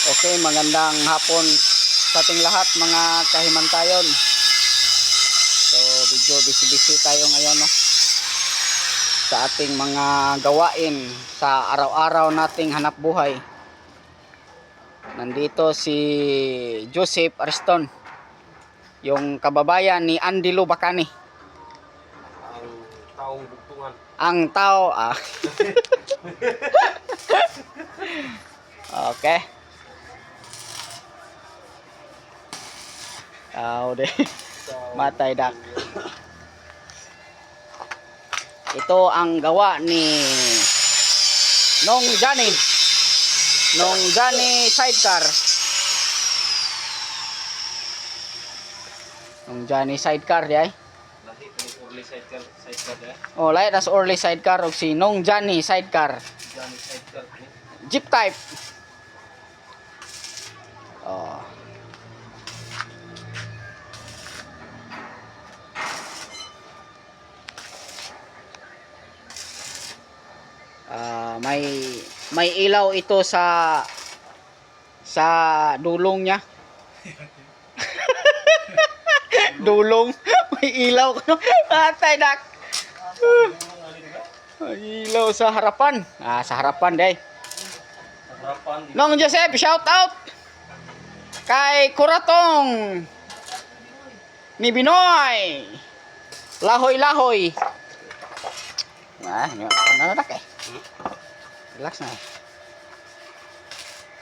Okay, magandang hapon sa ating lahat mga kahimantayon. So, medyo busy-busy tayo ngayon, no? Sa ating mga gawain sa araw-araw nating hanap buhay. Nandito si Joseph Ariston, yung kababayan ni Andilo Bacani. Ang taong bugtungan. Ang tao, Okay. Tao de. Matay dak. Ito ang gawa ni Nong Johnny sidecar. Nong Johnny sidecar di ay. Lahi ni Orly sidecar ya. Oh, lahi tas Orly sidecar og si Nong Johnny sidecar. Johnny sidecar ni. Jeep type. Oh. May ilaw ito sa dulong niya. Dulong, may ilaw ko. Atay dak. May ilaw sa harapan. Sa harapan day. Harapan. Nong Joseph, shout out kay Kuratong ni Binoy. Lahoy. Ano na kay? Relax na.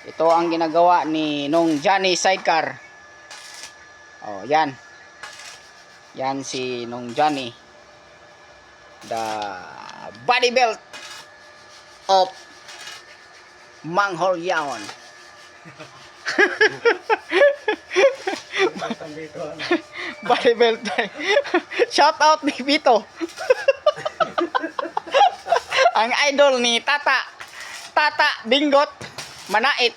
Ito ang ginagawa ni Nong Johnny sidecar. Oh, yan. Yan si Nong Johnny. The body belt of Manghol Yaon. Body belt. Shout out ni Vito. Ang idol ni Tata Bingot Manait.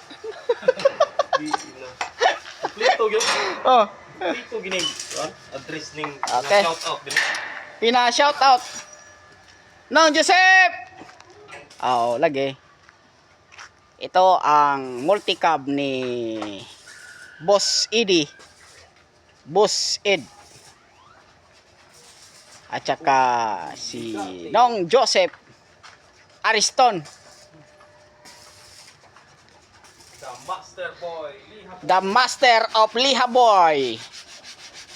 Plito gyud. Oh, Plito ginig. Address ning Okay. shout out din. pina shout out. Nong Joseph. Lagi. Ito ang multicab ni Boss Ed. At saka si Nong Joseph Ariston, the master of Liha Boy,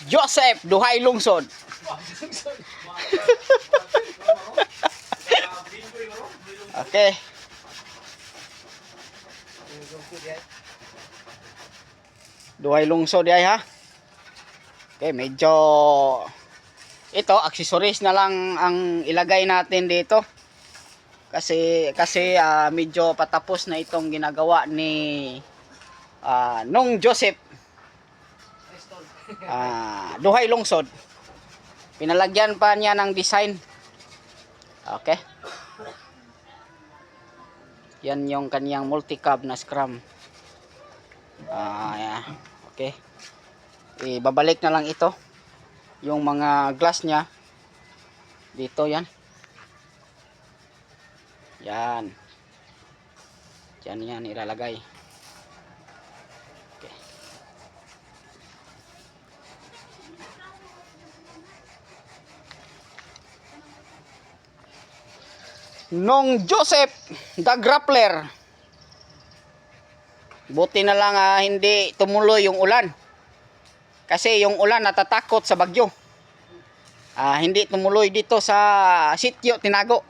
Joseph Duhay Lungsod. Okay. Duhay Lungsod ay ha. Okay, medyo ito accessories na lang ang ilagay natin dito. Kasi medyo patapos na itong ginagawa ni Nong Joseph Duhay Lungsod. Pinalagyan pa niya ng design. Okay. Yan yung kaniyang multi-cab na scrum. Yeah. Okay. Babalik na lang ito. Yung mga glass niya dito yan. Yan ilalagay. Okay. Nong Joseph the Grappler. Buti na lang hindi tumuloy yung ulan. Kasi yung ulan natatakot sa bagyo. Hindi tumuloy dito sa sitio Tinago.